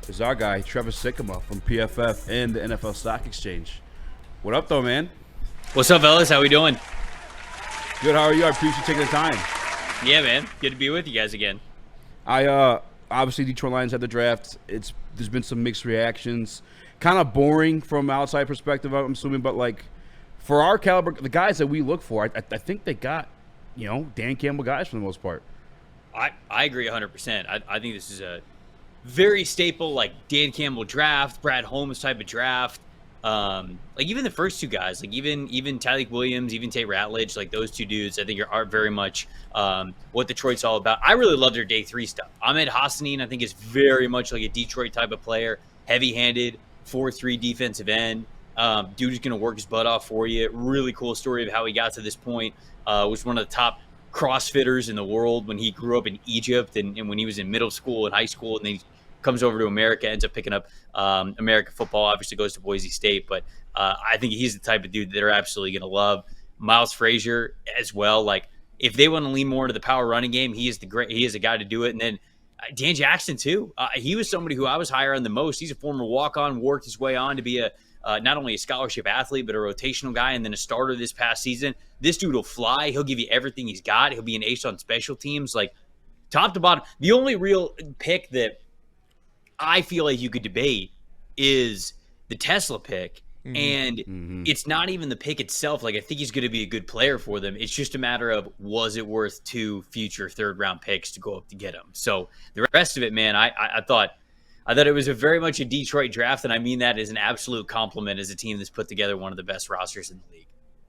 is our guy, Trevor Sikkema from PFF and the NFL Stock Exchange. What up, though, man? What's up, fellas? How we doing? Good, how are you? I appreciate you taking the time. Yeah, man. Good to be with you guys again. Obviously, Detroit Lions had the draft. There's been some mixed reactions. Kind of boring from outside perspective, I'm assuming, but, like, for our caliber, the guys that we look for, I think they got, Dan Campbell guys for the most part. I agree 100%. I think this is a very staple, like, Dan Campbell draft, Brad Holmes type of draft. Like, even the first two guys, like, even Tyreek Williams, even Tate Ratledge, like, those two dudes, I think are very much what Detroit's all about. I really love their day three stuff. Ahmed Hassanin, I think, is very much like a Detroit type of player, heavy-handed, 4-3 defensive end. Dude is going to work his butt off for you. Really cool story of how he got to this point. Was one of the top CrossFitters in the world when he grew up in Egypt and when he was in middle school and high school, and then he comes over to America, ends up picking up American football, obviously goes to Boise State. But I think he's the type of dude that they're absolutely going to love. Miles Frazier as well. Like, if they want to lean more into the power running game, he is a guy to do it. And then Dan Jackson too. He was somebody who I was higher on the most. He's a former walk-on, worked his way on to be not only a scholarship athlete, but a rotational guy, and then a starter this past season. This dude will fly. He'll give you everything he's got. He'll be an ace on special teams, like, top to bottom. The only real pick that I feel like you could debate is the Tesla pick. And it's not even the pick itself. Like, I think he's going to be a good player for them. It's just a matter of, was it worth 2 future third-round picks to go up to get him? So the rest of it, man, I thought it was a very much a Detroit draft, and I mean that as an absolute compliment as a team that's put together one of the best rosters in the league.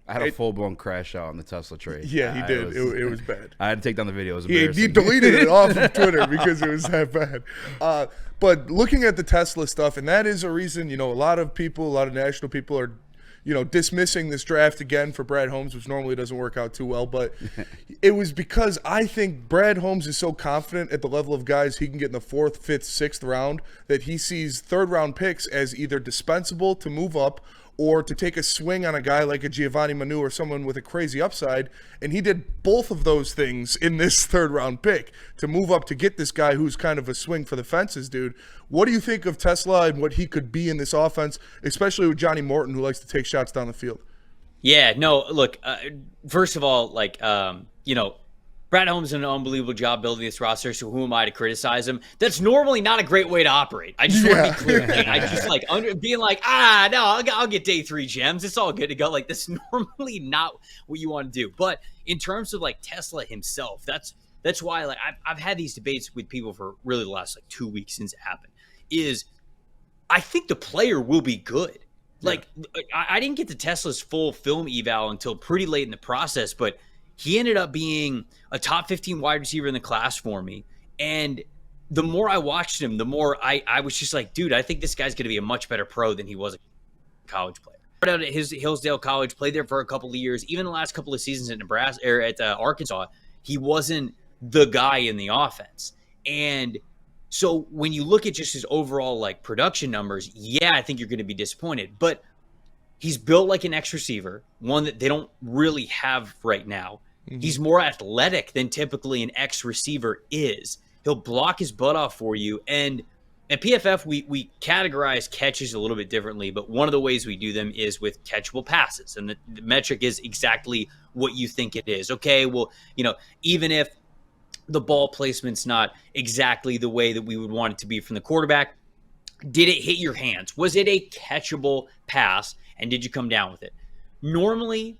I had a full-blown crash out on the Tesla trade. Yeah, he did. It was bad. I had to take down the video. It was He embarrassing. deleted it off of Twitter because it was that bad. But looking at the Tesla stuff, and that is a reason, a lot of national people are, dismissing this draft again for Brad Holmes, which normally doesn't work out too well. But it was because I think Brad Holmes is so confident at the level of guys he can get in the 4th, 5th, 6th round that he sees third-round picks as either dispensable to move up or to take a swing on a guy like a Giovanni Manu or someone with a crazy upside. And he did both of those things in this third-round pick to move up to get this guy who's kind of a swing for the fences, dude. What do you think of Tesla and what he could be in this offense, especially with Johnny Morton, who likes to take shots down the field? Yeah, no, look, first of all, like, Brad Holmes did an unbelievable job building this roster, so who am I to criticize him? That's normally not a great way to operate. I just want to be clear. I just being like, no, I'll get day 3 gems. It's all good to go. Like, that's normally not what you want to do. But in terms of, like, Tesla himself, that's why, like, I've had these debates with people for really the last, like, 2 weeks since it happened, is I think the player will be good. Like, I didn't get to Tesla's full film eval until pretty late in the process, but he ended up being a top 15 wide receiver in the class for me. And the more I watched him, the more I was just like, dude, I think this guy's going to be a much better pro than he was a college player. Started out at his Hillsdale College, played there for a couple of years. Even the last couple of seasons at Nebraska or at Arkansas, he wasn't the guy in the offense. And so when you look at just his overall, like, production numbers, yeah, I think you're going to be disappointed. But he's built like an X receiver, one that they don't really have right now. He's more athletic than typically an X receiver is. He'll block his butt off for you. And at PFF, we categorize catches a little bit differently, but one of the ways we do them is with catchable passes. And the metric is exactly what you think it is. Okay, well, even if the ball placement's not exactly the way that we would want it to be from the quarterback, did it hit your hands? Was it a catchable pass? And did you come down with it? Normally,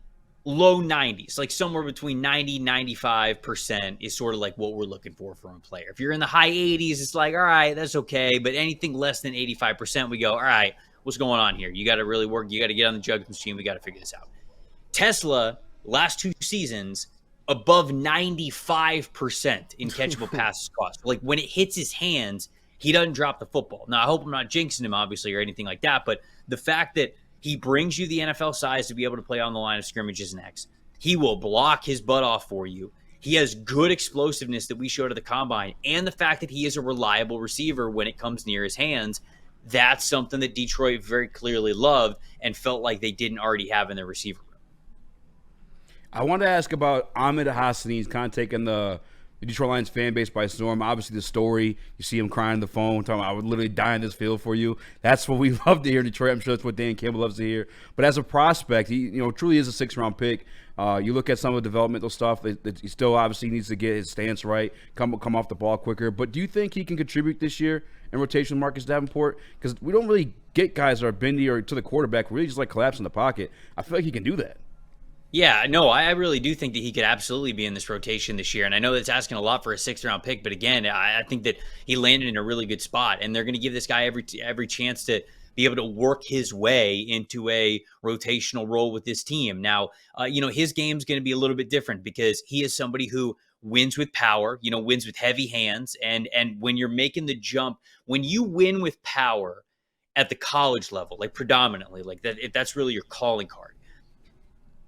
low 90s, like somewhere between 90, 95% is sort of like what we're looking for from a player. If you're in the high 80s, it's like, all right, that's okay. But anything less than 85%, we go, all right, what's going on here? You got to really work. You got to get on the judge machine. We got to figure this out. Tesla, last 2 seasons, above 95% in catchable passes cost. Like, when it hits his hands, he doesn't drop the football. Now, I hope I'm not jinxing him, obviously, or anything like that. But the fact that he brings you the NFL size to be able to play on the line of scrimmage as an X. He will block his butt off for you. He has good explosiveness that we showed at the combine. And the fact that he is a reliable receiver when it comes near his hands, that's something that Detroit very clearly loved and felt like they didn't already have in their receiver room. I wanted to ask about Ahmed Hassanin. He's kind of taking the the Detroit Lions fan base by storm. Obviously, the story, you see him crying on the phone, talking about, I would literally die in this field for you. That's what we love to hear in Detroit. I'm sure that's what Dan Campbell loves to hear. But as a prospect, he truly is a 6th-round pick. You look at some of the developmental stuff, that he still obviously needs to get his stance right, come off the ball quicker. But do you think he can contribute this year in rotation with Marcus Davenport? Because we don't really get guys that are bendy or to the quarterback, really just like collapse in the pocket. I feel like he can do that. Yeah, no, I really do think that he could absolutely be in this rotation this year. And I know that's asking a lot for a 6th-round pick, but again, I think that he landed in a really good spot, and they're going to give this guy every chance to be able to work his way into a rotational role with this team. Now, his game's going to be a little bit different because he is somebody who wins with power, wins with heavy hands. And when you're making the jump, when you win with power at the college level, like predominantly, like that, if that's really your calling card,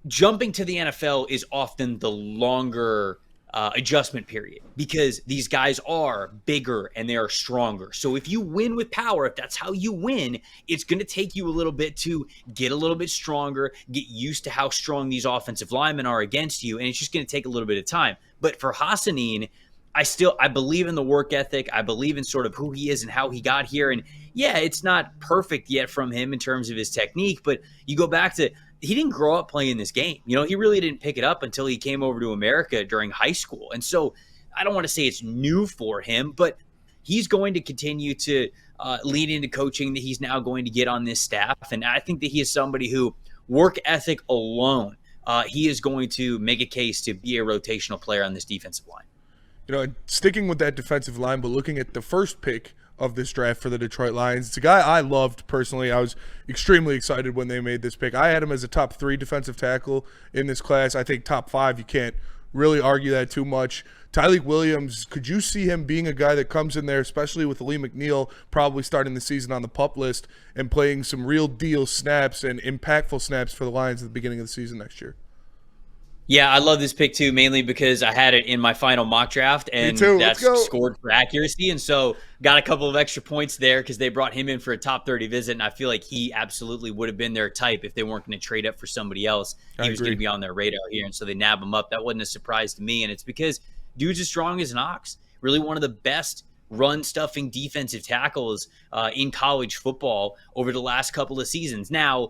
jumping to the NFL is often the longer adjustment period because these guys are bigger and they are stronger. So if you win with power, if that's how you win, it's going to take you a little bit to get a little bit stronger, get used to how strong these offensive linemen are against you, and it's just going to take a little bit of time. But for Hassanin, I believe in the work ethic. I believe in sort of who he is and how he got here. And yeah, it's not perfect yet from him in terms of his technique, but you go back to, he didn't grow up playing this game. He really didn't pick it up until he came over to America during high school. And so I don't want to say it's new for him, but he's going to continue to lead into coaching that he's now going to get on this staff. And I think that he is somebody who, work ethic alone, he is going to make a case to be a rotational player on this defensive line. Sticking with that defensive line, but looking at the first pick of this draft for the Detroit Lions, it's a guy I loved personally. I was extremely excited when they made this pick. I had him as a top 3 defensive tackle in this class. I think top 5, you can't really argue that too much. Tyleik Williams, could you see him being a guy that comes in there, especially with Lee McNeil probably starting the season on the PUP list and playing some real deal snaps and impactful snaps for the Lions at the beginning of the season next year? Yeah, I love this pick too, mainly because I had it in my final mock draft, and that's scored for accuracy. And so got a couple of extra points there because they brought him in for a top 30 visit. And I feel like he absolutely would have been their type if they weren't going to trade up for somebody else. He was going to be on their radar here. And so they nab him up. That wasn't a surprise to me. And it's because dude's as strong as an ox, really one of the best run stuffing defensive tackles in college football over the last couple of seasons. Now,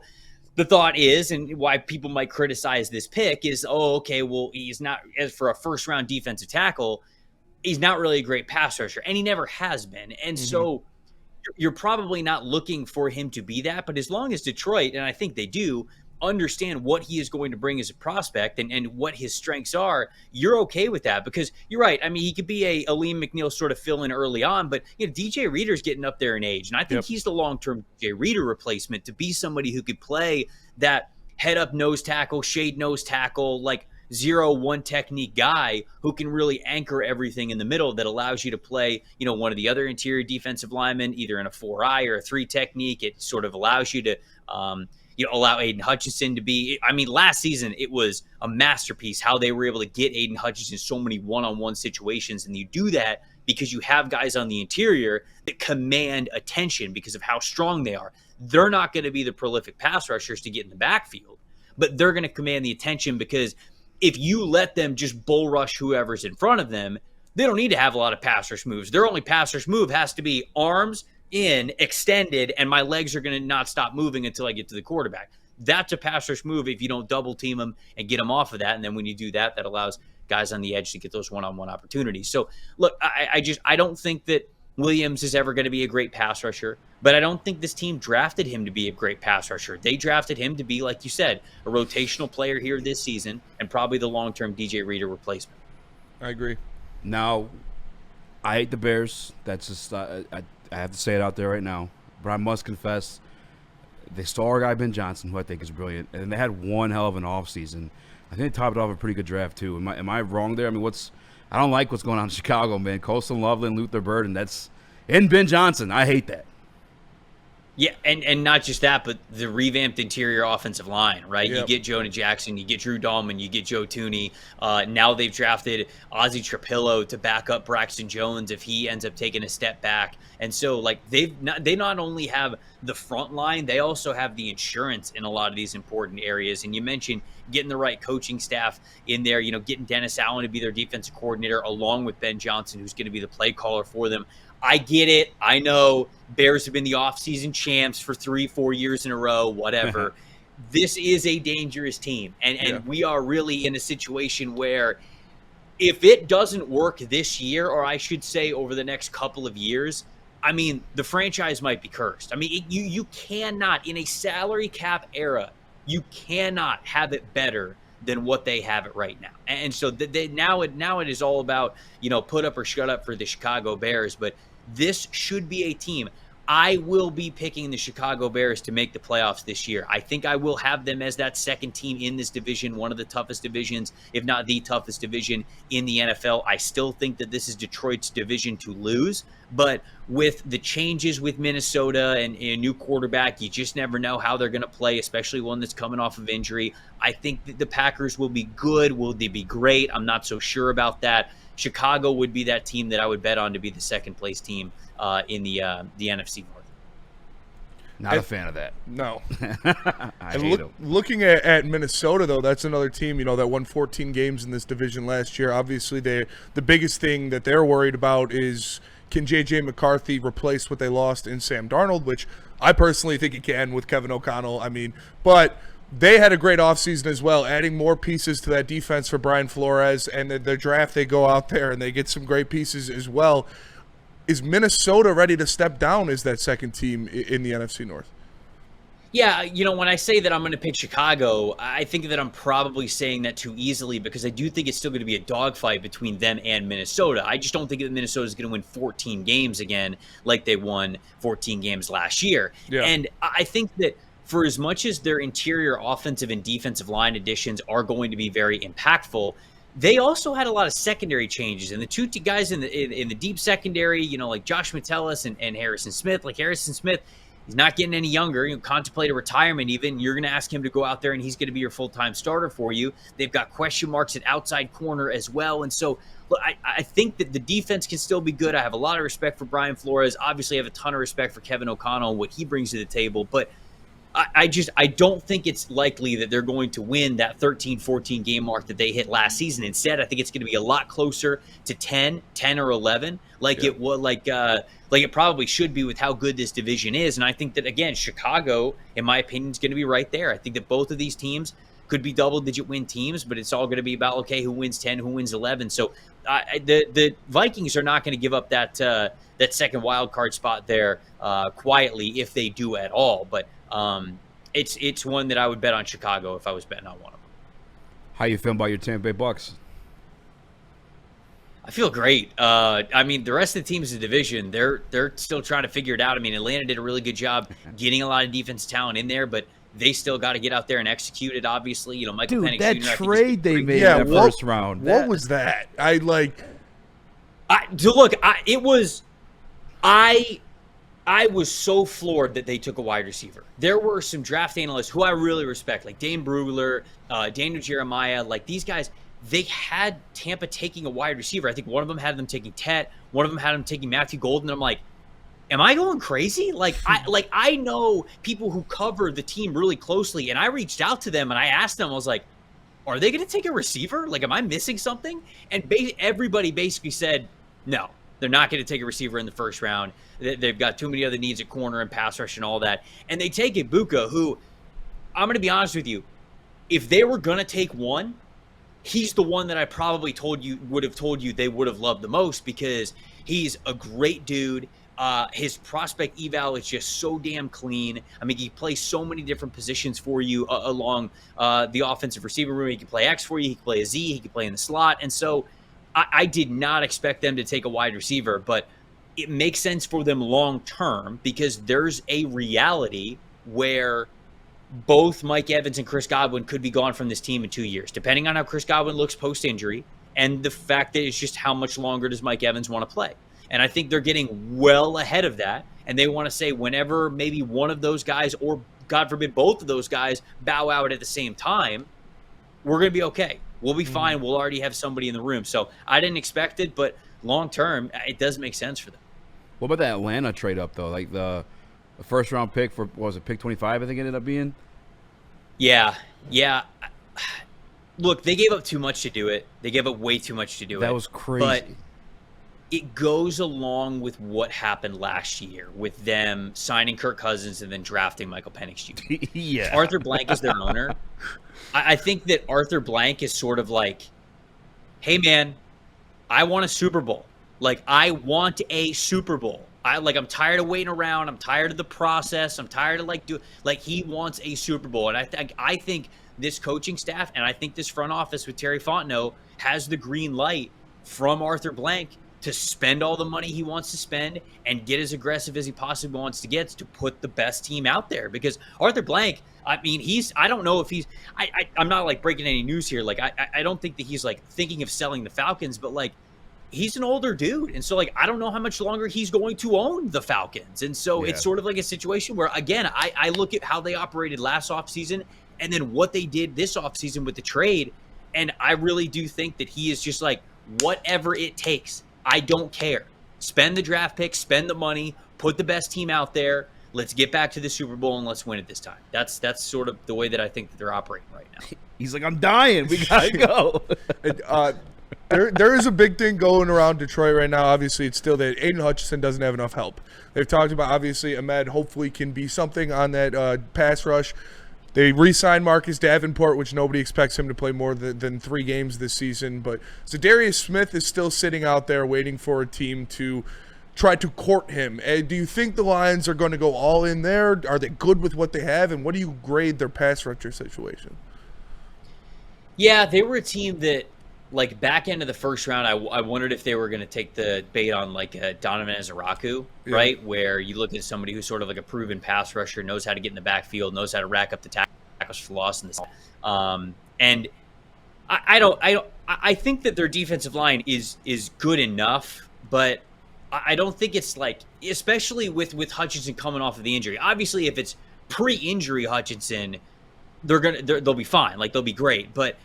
the thought is, and why people might criticize this pick is, he's not, as for a first-round defensive tackle, he's not really a great pass rusher, and he never has been. And so you're probably not looking for him to be that, but as long as Detroit, and I think they do, understand what he is going to bring as a prospect and what his strengths are, you're okay with that because you're right. I mean, he could be a Liam McNeil sort of fill in early on, but DJ Reader's getting up there in age. And I think he's the long-term DJ Reader replacement to be somebody who could play that head up nose tackle, shade nose tackle, like 0-1 technique guy who can really anchor everything in the middle that allows you to play, one of the other interior defensive linemen, either in a 4-eye or a 3 technique. It sort of allows you to, allow Aiden Hutchinson to be, last season it was a masterpiece how they were able to get Aiden Hutchinson so many one-on-one situations. And you do that because you have guys on the interior that command attention because of how strong they are. They're not going to be the prolific pass rushers to get in the backfield, but they're going to command the attention because if you let them just bull rush whoever's in front of them, they don't need to have a lot of pass rush moves. Their only pass rush move has to be arms in, extended, and my legs are going to not stop moving until I get to the quarterback. That's a pass rush move if you don't double team them and get them off of that. And then when you do that, that allows guys on the edge to get those one-on-one opportunities. So look, I don't think that Williams is ever going to be a great pass rusher, but I don't think this team drafted him to be a great pass rusher. They drafted him to be, like you said, a rotational player here this season and probably the long-term DJ Reader replacement. I agree. Now, I hate the Bears. That's just I have to say it out there right now. But I must confess, they stole our guy Ben Johnson, who I think is brilliant, and they had one hell of an offseason. I think they topped it off a pretty good draft too. Am I wrong there? I don't like what's going on in Chicago, man. Colston Loveland, Luther Burden, that's and Ben Johnson. I hate that. Yeah, and not just that, but the revamped interior offensive line, right? Yep. You get Jonah Jackson, you get Drew Dahlman, you get Joe Tooney. Now they've drafted Ozzie Trapillo to back up Braxton Jones if he ends up taking a step back. And so, like, they not only have the front line, they also have the insurance in a lot of these important areas. And you mentioned getting the right coaching staff in there, getting Dennis Allen to be their defensive coordinator along with Ben Johnson, who's going to be the play caller for them. I get it. I know Bears have been the offseason champs for 3-4 years in a row, whatever. This is a dangerous team. And we are really in a situation where if it doesn't work this year, or I should say over the next couple of years, I mean, the franchise might be cursed. I mean, you cannot, in a salary cap era, you cannot have it better than what they have it right now. And so now it is all about, put up or shut up for the Chicago Bears. But this should be a team. I will be picking the Chicago Bears to make the playoffs this year. I think I will have them as that second team in this division, one of the toughest divisions, if not the toughest division in the NFL. I still think that this is Detroit's division to lose. But with the changes with Minnesota and a new quarterback, you just never know how they're going to play, especially one that's coming off of injury. I think that the Packers will be good. Will they be great? I'm not so sure about that. Chicago would be that team that I would bet on to be the second place team in the NFC North. Not a fan of that. No. I hate them. Looking at Minnesota, though, that's another team, that won 14 games in this division last year. Obviously, the biggest thing that they're worried about is, can J.J. McCarthy replace what they lost in Sam Darnold, which I personally think he can with Kevin O'Connell. But they had a great offseason as well, adding more pieces to that defense for Brian Flores, and their draft, they go out there and they get some great pieces as well. Is Minnesota ready to step down as that second team in the NFC North? Yeah, when I say that I'm going to pick Chicago, I think that I'm probably saying that too easily because I do think it's still going to be a dogfight between them and Minnesota. I just don't think that Minnesota is going to win 14 games again like they won 14 games last year. Yeah. And I think that for as much as their interior offensive and defensive line additions are going to be very impactful, they also had a lot of secondary changes. And the two guys in the deep secondary, like Josh Metellus and Harrison Smith, Harrison Smith, he's not getting any younger. Contemplate a retirement even. You're going to ask him to go out there and he's going to be your full-time starter for you. They've got question marks at outside corner as well. And so look, I think that the defense can still be good. I have a lot of respect for Brian Flores. Obviously, I have a ton of respect for Kevin O'Connell and what he brings to the table. But I don't think it's likely that they're going to win that 13-14 game mark that they hit last season. Instead, I think it's going to be a lot closer to 10 or 11, it probably should be with how good this division is. And I think that, again, Chicago, in my opinion, is going to be right there. I think that both of these teams could be double-digit win teams, but it's all going to be about, okay, who wins 10, who wins 11. So the Vikings are not going to give up that second wild card spot there quietly if they do at all. But it's one that I would bet on Chicago if I was betting on one of them. How you feeling about your Tampa Bay Bucks? I feel great. The rest of the teams in the division, they're still trying to figure it out. Atlanta did a really good job getting a lot of defense talent in there, but they still got to get out there and execute it, obviously. Michael Penix that Jr., trade they made in the first round. What was that? I was so floored that they took a wide receiver. There were some draft analysts who I really respect, like Dane Brugler, Daniel Jeremiah, these guys. They had Tampa taking a wide receiver. I think one of them had them taking Tet. One of them had them taking Matthew Golden. I'm like, am I going crazy? I know people who cover the team really closely, and I reached out to them and I asked them, I was like, are they going to take a receiver? Am I missing something? And everybody basically said, no, they're not going to take a receiver in the first round. They've got too many other needs at corner and pass rush and all that. And they take Ibuka, who, I'm going to be honest with you, if they were going to take one, he's the one that I probably would have told you they would have loved the most because he's a great dude. His prospect eval is just so damn clean. He plays so many different positions for you along the offensive receiver room. He can play X for you. He can play a Z. He can play in the slot. And so I did not expect them to take a wide receiver, but it makes sense for them long term because there's a reality where both Mike Evans and Chris Godwin could be gone from this team in 2 years, depending on how Chris Godwin looks post-injury and the fact that it's just how much longer does Mike Evans want to play. And I think they're getting well ahead of that. and they want to say whenever maybe one of those guys, or God forbid both of those guys, bow out at the same time, we're going to be okay. We'll be fine. We'll already have somebody in the room. So I didn't expect it, but long term, it does make sense for them. What about that Atlanta trade up though? Like the first round pick for, what was it, pick 25? I think it ended up being. Yeah. Look, they gave up too much to do it. They gave up way too much to do it. That was crazy. But it goes along with what happened last year with them signing Kirk Cousins and then drafting Michael Penix Jr. Yeah. Arthur Blank is their owner. I think that Arthur Blank is sort of like, hey, man, I want a Super Bowl. Like, I want a Super Bowl. I'm tired of waiting around. I'm tired of the process. I'm tired of he wants a Super Bowl. And I think this coaching staff and I think this front office with Terry Fontenot has the green light from Arthur Blank to spend all the money he wants to spend and get as aggressive as he possibly wants to get to put the best team out there. Because Arthur Blank, I mean, I don't know if he's, I'm not like breaking any news here. Like, I don't think that he's like thinking of selling the Falcons, but like, he's an older dude. And so like, I don't know how much longer he's going to own the Falcons. And so it's sort of like a situation where, again, I look at how they operated last offseason and then what they did this offseason with the trade. And I really do think that he is just like, whatever it takes, I don't care. Spend the draft pick, spend the money, put the best team out there. Let's get back to the Super Bowl and let's win it this time. That's sort of the way that I think that they're operating right now. He's like, I'm dying. We gotta go. There is a big thing going around Detroit right now. Obviously, it's still that Aiden Hutchinson doesn't have enough help. They've talked about, obviously, Ahmed hopefully can be something on that pass rush. They re-signed Marcus Davenport, which nobody expects him to play more than 3 games this season. But Zadarius Smith is still sitting out there waiting for a team to try to court him. Do you think the Lions are going to go all in there? Are they good with what they have? And what do you grade their pass rusher situation? Yeah, they were a team that, like, back end of the first round, I wondered if they were going to take the bait on, like, Donovan Ezeraku, right? Where you look at somebody who's sort of like a proven pass rusher, knows how to get in the backfield, knows how to rack up the tackles for loss in this. And I think that their defensive line is good enough, but I don't think it's like, especially with Hutchinson coming off of the injury. Obviously, if it's pre-injury Hutchinson, they'll be fine, like they'll be great. But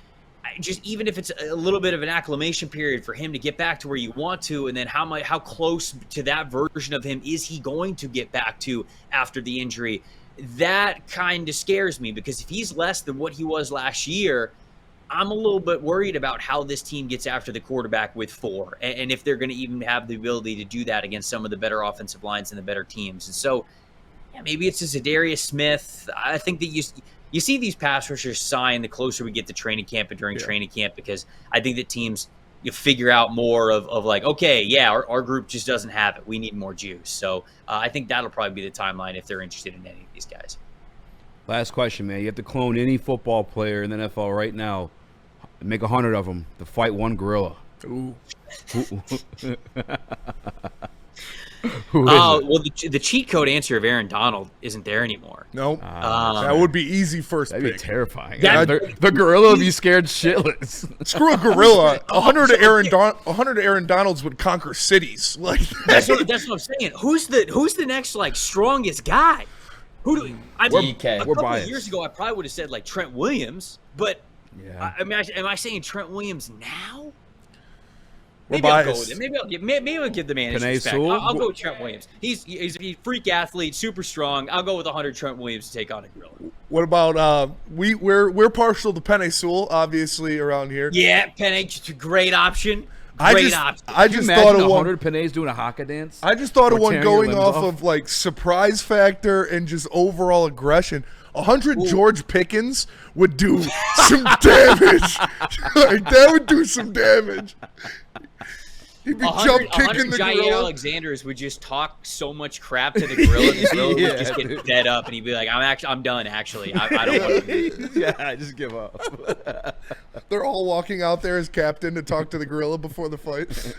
just even if it's a little bit of an acclimation period for him to get back to where you want to, and then how close to that version of him is he going to get back to after the injury, that kind of scares me, because if he's less than what he was last year, I'm a little bit worried about how this team gets after the quarterback with 4, and if they're going to even have the ability to do that against some of the better offensive lines and the better teams. And so, yeah, maybe it's a Zadarius Smith. I think that you see these pass rushers sign the closer we get to training camp and during training camp, because I think that teams, you figure out more of like, okay, yeah, our group just doesn't have it. We need more juice. So I think that'll probably be the timeline if they're interested in any of these guys. Last question, man. You have to clone any football player in the NFL right now, make 100 of them to fight one gorilla. Ooh. Well, the cheat code answer of Aaron Donald isn't there anymore. Nope. That would be easy first That'd pick. be terrifying. Yeah, the gorilla would be scared shitless. Screw a gorilla. 100 Aaron Donalds would conquer cities. Like that's what I'm saying. Who's the next like strongest guy? Who do a couple of years ago I probably would have said like Trent Williams, but I mean, am I saying Trent Williams now? Maybe I'll go with it. Maybe I'll give the man his respect. I'll go with Trent Williams. He's a freak athlete, super strong. I'll go with 100 Trent Williams to take on a gorilla. What about we're partial to Penei Sewell, obviously, around here. Yeah, Penei, great option. I just thought of 100 Pene's doing a haka dance. I just thought of one going off of like surprise factor and just overall aggression. 100 George Pickens would do some damage. Like, that would do some damage. He'd be jump kicking the Jair gorilla. Alexander's would just talk so much crap to the gorilla, and the gorilla would just get fed up, and he'd be like, "I'm done. Actually, I don't want to." Yeah, I just give up. They're all walking out there as captain to talk to the gorilla before the fight.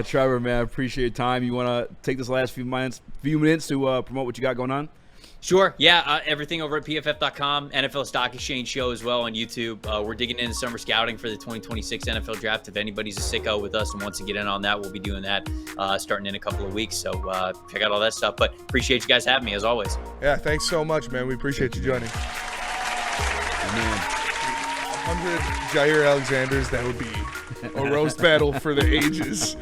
Trevor, man, I appreciate your time. You want to take this last few minutes to promote what you got going on? Sure. Yeah. Everything over at PFF.com, NFL Stock Exchange show as well on YouTube. We're digging into summer scouting for the 2026 NFL draft. If anybody's a sicko with us and wants to get in on that, we'll be doing that starting in a couple of weeks. So check out all that stuff. But appreciate you guys having me as always. Yeah. Thanks so much, man. We appreciate you joining. 100 Jair Alexanders. That would be a roast battle for the ages.